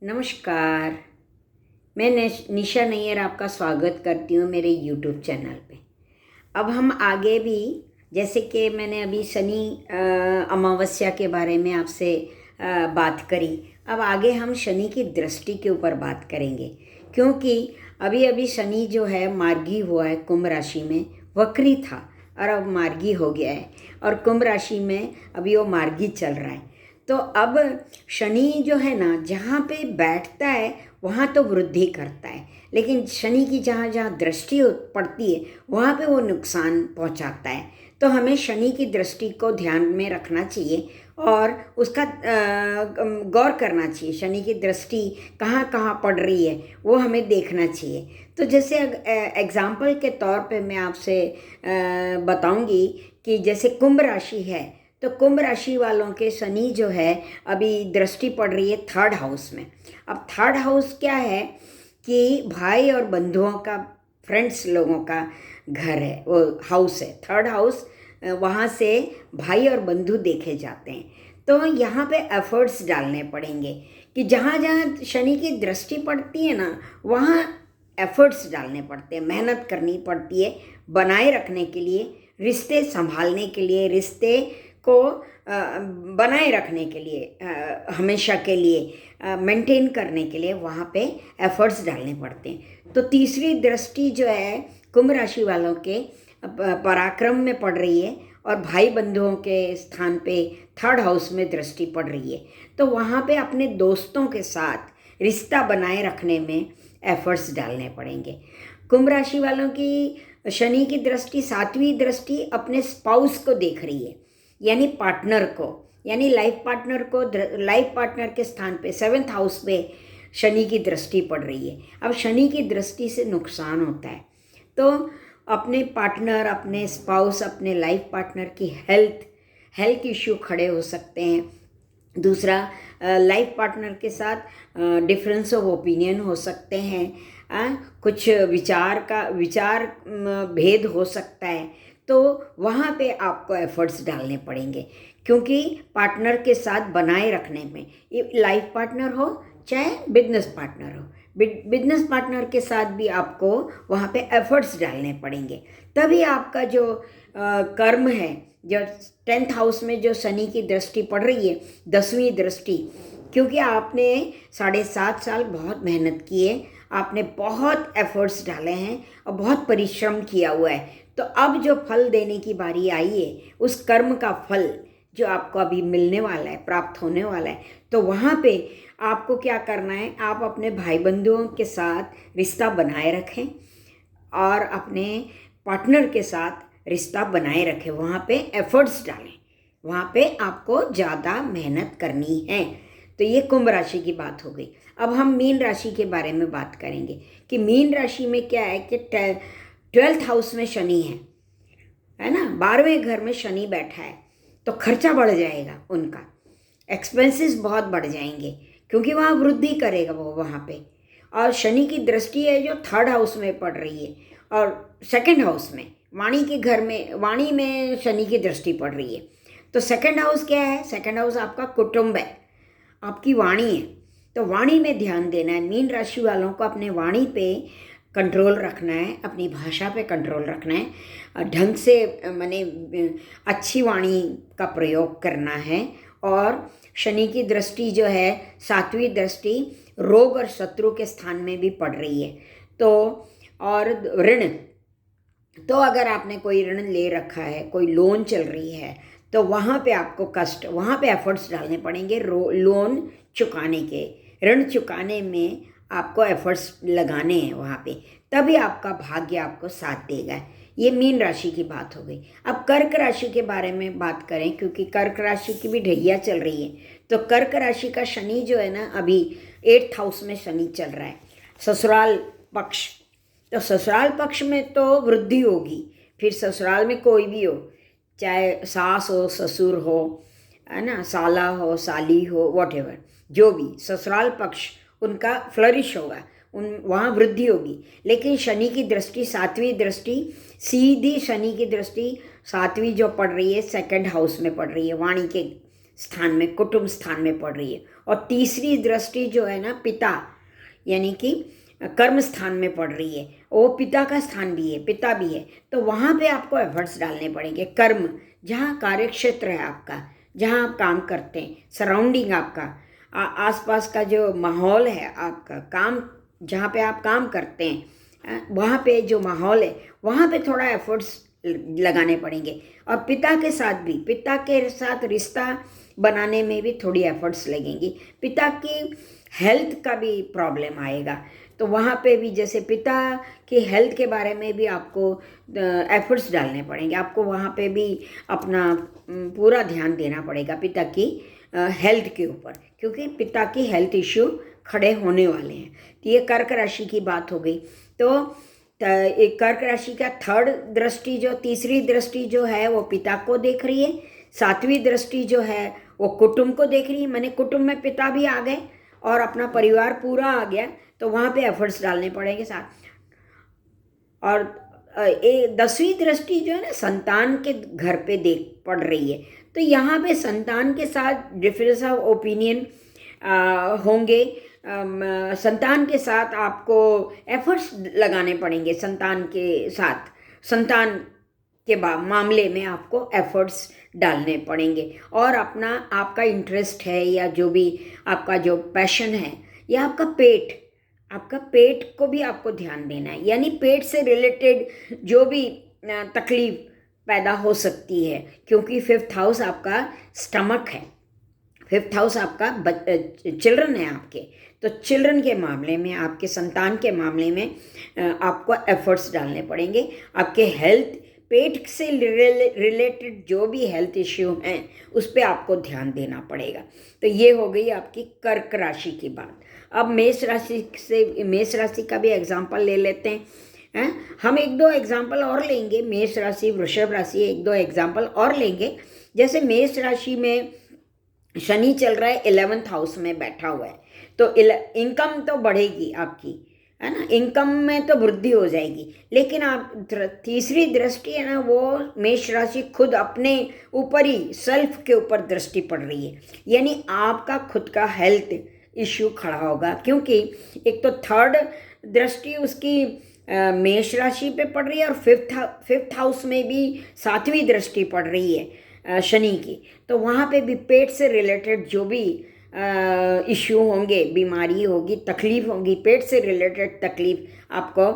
नमस्कार। मैं निशा नैयर आपका स्वागत करती हूँ मेरे यूट्यूब चैनल पे। अब हम आगे भी, जैसे कि मैंने अभी शनि अमावस्या के बारे में आपसे बात करी, अब आगे हम शनि की दृष्टि के ऊपर बात करेंगे, क्योंकि अभी अभी शनि जो है मार्गी हुआ है कुंभ राशि में। वक्री था और अब मार्गी हो गया है, और कुंभ राशि में अभी वो मार्गी चल रहा है। तो अब शनि जो है ना, जहाँ पे बैठता है वहाँ तो वृद्धि करता है, लेकिन शनि की जहाँ जहाँ दृष्टि पड़ती है वहाँ पे वो नुकसान पहुँचाता है। तो हमें शनि की दृष्टि को ध्यान में रखना चाहिए और उसका गौर करना चाहिए। शनि की दृष्टि कहाँ कहाँ पड़ रही है वो हमें देखना चाहिए। तो जैसे एग्जाम्पल के तौर पे मैं आपसे बताऊंगी कि जैसे कुंभ राशि है, तो कुंभ राशि वालों के शनि जो है अभी दृष्टि पड़ रही है थर्ड हाउस में। अब थर्ड हाउस क्या है कि भाई और बंधुओं का, फ्रेंड्स लोगों का घर है, वो हाउस है थर्ड हाउस। वहाँ से भाई और बंधु देखे जाते हैं। तो यहाँ पे एफर्ट्स डालने पड़ेंगे कि जहाँ जहाँ शनि की दृष्टि पड़ती है ना, वहाँ एफर्ट्स डालने पड़ते हैं, मेहनत करनी पड़ती है बनाए रखने के लिए, रिश्ते संभालने के लिए, रिश्ते को बनाए रखने के लिए, हमेशा के लिए मेंटेन करने के लिए वहाँ पे एफर्ट्स डालने पड़ते हैं। तो तीसरी दृष्टि जो है कुंभ राशि वालों के पराक्रम में पड़ रही है, और भाई बंधुओं के स्थान पे थर्ड हाउस में दृष्टि पड़ रही है। तो वहाँ पे अपने दोस्तों के साथ रिश्ता बनाए रखने में एफर्ट्स डालने पड़ेंगे। कुंभ राशि वालों की शनि की दृष्टि, सातवीं दृष्टि अपने स्पाउस को देख रही है, यानी पार्टनर को, यानी लाइफ पार्टनर को। लाइफ पार्टनर के स्थान पे सेवेंथ हाउस पे शनि की दृष्टि पड़ रही है। अब शनि की दृष्टि से नुकसान होता है, तो अपने पार्टनर, अपने स्पाउस, अपने लाइफ पार्टनर की हेल्थ इश्यू खड़े हो सकते हैं। दूसरा, लाइफ पार्टनर के साथ डिफरेंस ऑफ ओपिनियन हो सकते हैं, कुछ विचार भेद हो सकता है। तो वहाँ पे आपको एफर्ट्स डालने पड़ेंगे, क्योंकि पार्टनर के साथ बनाए रखने में, लाइफ पार्टनर हो चाहे बिजनेस पार्टनर हो, बिजनेस पार्टनर के साथ भी आपको वहाँ पे एफर्ट्स डालने पड़ेंगे। तभी आपका जो कर्म है, जो 10th हाउस में जो शनि की दृष्टि पड़ रही है, 10वीं दृष्टि, क्योंकि आपने 7.5 साल बहुत मेहनत की है, आपने बहुत एफर्ट्स डाले हैं और बहुत परिश्रम किया हुआ है। तो अब जो फल देने की बारी आई है, उस कर्म का फल जो आपको अभी मिलने वाला है, प्राप्त होने वाला है, तो वहाँ पे आपको क्या करना है, आप अपने भाई बंधुओं के साथ रिश्ता बनाए रखें और अपने पार्टनर के साथ रिश्ता बनाए रखें, वहाँ पे एफर्ट्स डालें, वहाँ पे आपको ज़्यादा मेहनत करनी है। तो ये कुंभ राशि की बात हो गई। अब हम मीन राशि के बारे में बात करेंगे कि मीन राशि में क्या है कि 12th हाउस में शनि है ना, 12वें घर में शनि बैठा है, तो खर्चा बढ़ जाएगा, उनका एक्सपेंसेस बहुत बढ़ जाएंगे, क्योंकि वहाँ वृद्धि करेगा वो वहाँ पे। और शनि की दृष्टि है जो थर्ड हाउस में पड़ रही है, और सेकंड हाउस में वाणी के घर में, वाणी में शनि की दृष्टि पड़ रही है। तो सेकंड हाउस क्या है? सेकंड हाउस आपका कुटुंब है, आपकी वाणी है। तो वाणी में ध्यान देना है। मीन राशि वालों को अपने वाणी पे कंट्रोल रखना है, अपनी भाषा पे कंट्रोल रखना है, ढंग से माने अच्छी वाणी का प्रयोग करना है। और शनि की दृष्टि जो है, 7वीं दृष्टि रोग और शत्रु के स्थान में भी पड़ रही है। तो और ऋण, तो अगर आपने कोई ऋण ले रखा है, कोई लोन चल रही है, तो वहाँ पे आपको कष्ट, वहाँ पे एफर्ट्स डालने पड़ेंगे लोन चुकाने के, ऋण चुकाने में आपको एफर्ट्स लगाने हैं वहाँ पे, तभी आपका भाग्य आपको साथ देगा। ये मीन राशि की बात हो गई। अब कर्क राशि के बारे में बात करें, क्योंकि कर्क राशि की भी ढैया चल रही है। तो कर्क राशि का शनि जो है ना, अभी 8th हाउस में शनि चल रहा है, ससुराल पक्ष। तो ससुराल पक्ष में तो वृद्धि होगी, फिर ससुराल में कोई भी हो, चाहे सास हो, ससुर हो, है ना, साला हो, साली हो, वॉटेवर, जो भी ससुराल पक्ष, उनका फ्लरिश होगा, वहाँ वृद्धि होगी। लेकिन शनि की दृष्टि, 7वीं दृष्टि, सीधी शनि की दृष्टि 7वीं जो पड़ रही है, सेकंड हाउस में पड़ रही है, वाणी के स्थान में, कुटुंब स्थान में पड़ रही है। और तीसरी दृष्टि जो है ना, पिता यानी कि कर्म स्थान में पड़ रही है, वो पिता का स्थान भी है, पिता भी है। तो वहाँ पे आपको एफर्ट्स डालने पड़ेंगे। कर्म, जहाँ कार्य क्षेत्र है आपका, जहाँ आप काम करते हैं, सराउंडिंग आपका, आसपास का जो माहौल है आपका, काम जहाँ पे आप काम करते हैं, वहाँ पे जो माहौल है वहाँ पे थोड़ा एफर्ट्स लगाने पड़ेंगे। और पिता के साथ भी, पिता के साथ रिश्ता बनाने में भी थोड़ी एफर्ट्स लगेंगी। पिता की हेल्थ का भी प्रॉब्लम आएगा, तो वहाँ पे भी जैसे पिता की हेल्थ के बारे में भी आपको एफर्ट्स डालने पड़ेंगे। आपको वहाँ पे भी अपना पूरा ध्यान देना पड़ेगा पिता की हेल्थ के ऊपर, क्योंकि पिता की हेल्थ इश्यू खड़े होने वाले हैं। तो ये कर्क राशि की बात हो गई। तो एक कर्क राशि का थर्ड दृष्टि, जो तीसरी दृष्टि जो है वो पिता को देख रही है। सातवीं दृष्टि जो है वो कुटुंब को देख रही है। मैंने कुटुंब में पिता भी आ गए और अपना परिवार पूरा आ गया, तो वहाँ पे एफर्ट्स डालने पड़ेंगे साथ। और 10वीं दृष्टि जो है ना, संतान के घर पे देख पड़ रही है। तो यहाँ पे संतान के साथ डिफरेंस ऑफ ओपिनियन होंगे। संतान के साथ आपको एफर्ट्स लगाने पड़ेंगे। संतान के साथ, संतान के मामले में आपको एफर्ट्स डालने पड़ेंगे। और अपना आपका इंटरेस्ट है या जो भी आपका जो पैशन है, या आपका पेट, आपका पेट को भी आपको ध्यान देना है। यानी पेट से रिलेटेड जो भी तकलीफ पैदा हो सकती है, क्योंकि 5th हाउस आपका स्टमक है, 5th हाउस आपका चिल्ड्रन है आपके। तो चिल्ड्रन के मामले में, आपके संतान के मामले में आपको एफर्ट्स डालने पड़ेंगे। आपके हेल्थ, पेट से रिलेटेड जो भी हेल्थ इश्यू हैं उस पर आपको ध्यान देना पड़ेगा। तो ये हो गई आपकी कर्क राशि की बात। अब मेष राशि का भी एग्जाम्पल ले लेते हैं। हम 1-2 एग्जाम्पल और लेंगे। मेष राशि, वृषभ राशि, 1-2 एग्जाम्पल और लेंगे। जैसे मेष राशि में शनि चल रहा है, 11th हाउस में बैठा हुआ है, तो इनकम तो बढ़ेगी आपकी, है ना, इनकम में तो वृद्धि हो जाएगी। लेकिन आप तीसरी दृष्टि है ना, वो मेष राशि खुद अपने ऊपर ही, सेल्फ के ऊपर दृष्टि पड़ रही है। यानी आपका खुद का हेल्थ इश्यू खड़ा होगा, क्योंकि एक तो थर्ड दृष्टि उसकी मेष राशि पे पड़ रही है, और 5th हाउस में भी 7वीं दृष्टि पड़ रही है शनि की। तो वहाँ पे भी पेट से रिलेटेड जो भी इश्यू होंगे, बीमारी होगी, तकलीफ होगी, पेट से रिलेटेड तकलीफ आपको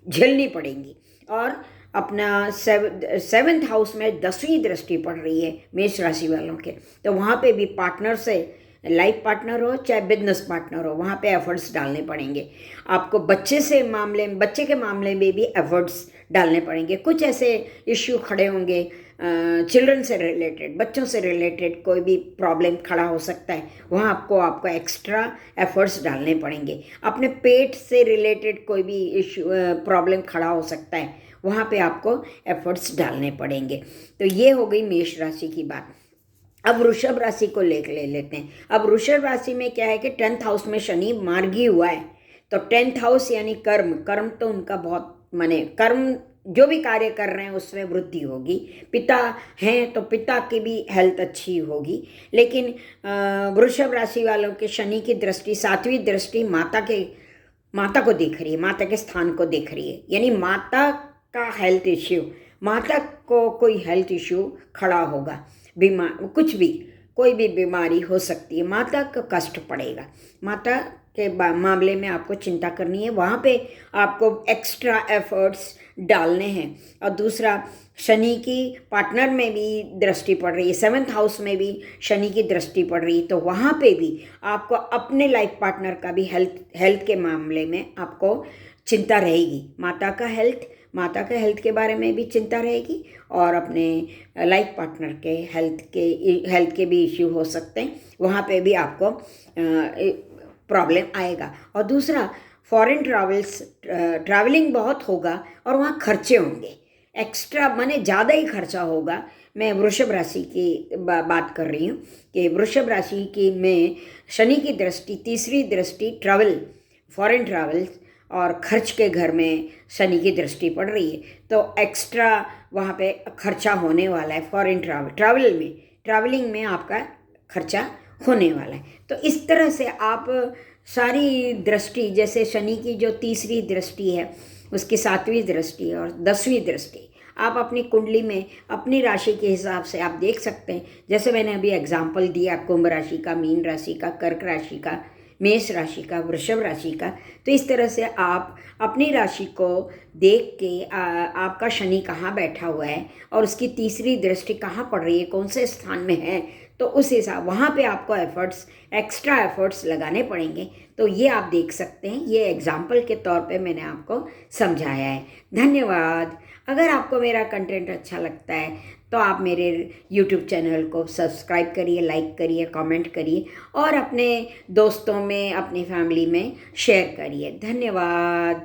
झेलनी पड़ेंगी। और अपना 7th हाउस में 10वीं दृष्टि पड़ रही है मेष राशि वालों के। तो वहाँ पे भी पार्टनर से, लाइफ पार्टनर हो चाहे बिजनेस पार्टनर हो, वहाँ पे एफर्ट्स डालने पड़ेंगे। आपको बच्चे के मामले में भी एफर्ट्स डालने पड़ेंगे। कुछ ऐसे इश्यू खड़े होंगे, चिल्ड्रन से रिलेटेड, बच्चों से रिलेटेड कोई भी प्रॉब्लम खड़ा हो सकता है, वहाँ आपको एक्स्ट्रा एफर्ट्स डालने पड़ेंगे। अपने पेट से रिलेटेड कोई भी इश्यू प्रॉब्लम खड़ा हो सकता है, वहाँ पे आपको एफर्ट्स डालने पड़ेंगे। तो ये हो गई मेष राशि की बात। अब वृषभ राशि को ले लेते हैं। अब वृषभ राशि में क्या है कि 10th हाउस में शनि मार्गी हुआ है। तो 10th हाउस यानी कर्म तो उनका बहुत, माने कर्म जो भी कार्य कर रहे हैं उसमें वृद्धि होगी। पिता हैं तो पिता की भी हेल्थ अच्छी होगी। लेकिन वृषभ राशि वालों के शनि की दृष्टि, 7वीं दृष्टि माता को देख रही है, माता के स्थान को देख रही है। यानी माता का हेल्थ इश्यू, माता को कोई हेल्थ इश्यू खड़ा होगा, कुछ भी, कोई भी बीमारी हो सकती है, माता को कष्ट पड़ेगा। माता के मामले में आपको चिंता करनी है, वहाँ पे आपको एक्स्ट्रा एफर्ट्स डालने हैं। और दूसरा, शनि की पार्टनर में भी दृष्टि पड़ रही है, 7th हाउस में भी शनि की दृष्टि पड़ रही है। तो वहाँ पे भी आपको अपने लाइफ पार्टनर का भी हेल्थ के मामले में आपको चिंता रहेगी। माता का हेल्थ के बारे में भी चिंता रहेगी, और अपने लाइफ पार्टनर के हेल्थ के भी इश्यू हो सकते हैं, वहाँ पे भी आपको प्रॉब्लम आएगा। और दूसरा, फॉरेन ट्रैवलिंग बहुत होगा और वहाँ खर्चे होंगे, एक्स्ट्रा, माने ज़्यादा ही खर्चा होगा। मैं वृषभ राशि की बात कर रही हूँ कि वृषभ राशि की में शनि की दृष्टि, तीसरी दृष्टि फॉरेन ट्रैवल और खर्च के घर में शनि की दृष्टि पड़ रही है। तो एक्स्ट्रा वहाँ पे खर्चा होने वाला है, फॉरेन ट्रैवलिंग में आपका खर्चा होने वाला है। तो इस तरह से आप सारी दृष्टि, जैसे शनि की जो तीसरी दृष्टि है उसकी 7वीं दृष्टि और 10वीं दृष्टि, आप अपनी कुंडली में अपनी राशि के हिसाब से आप देख सकते हैं। जैसे मैंने अभी एग्जाम्पल दिया कुंभ राशि का, मीन राशि का, कर्क राशि का, मेष राशि का, वृषभ राशि का। तो इस तरह से आप अपनी राशि को देख के आपका शनि कहाँ बैठा हुआ है और उसकी तीसरी दृष्टि कहाँ पड़ रही है, कौन से स्थान में है, तो उस हिसाब वहाँ पे आपको एक्स्ट्रा एफर्ट्स लगाने पड़ेंगे। तो ये आप देख सकते हैं, ये एग्जाम्पल के तौर पे मैंने आपको समझाया है। धन्यवाद। अगर आपको मेरा कंटेंट अच्छा लगता है तो आप मेरे YouTube चैनल को सब्सक्राइब करिए, लाइक करिए, कमेंट करिए और अपने दोस्तों में, अपनी फैमिली में शेयर करिए। धन्यवाद।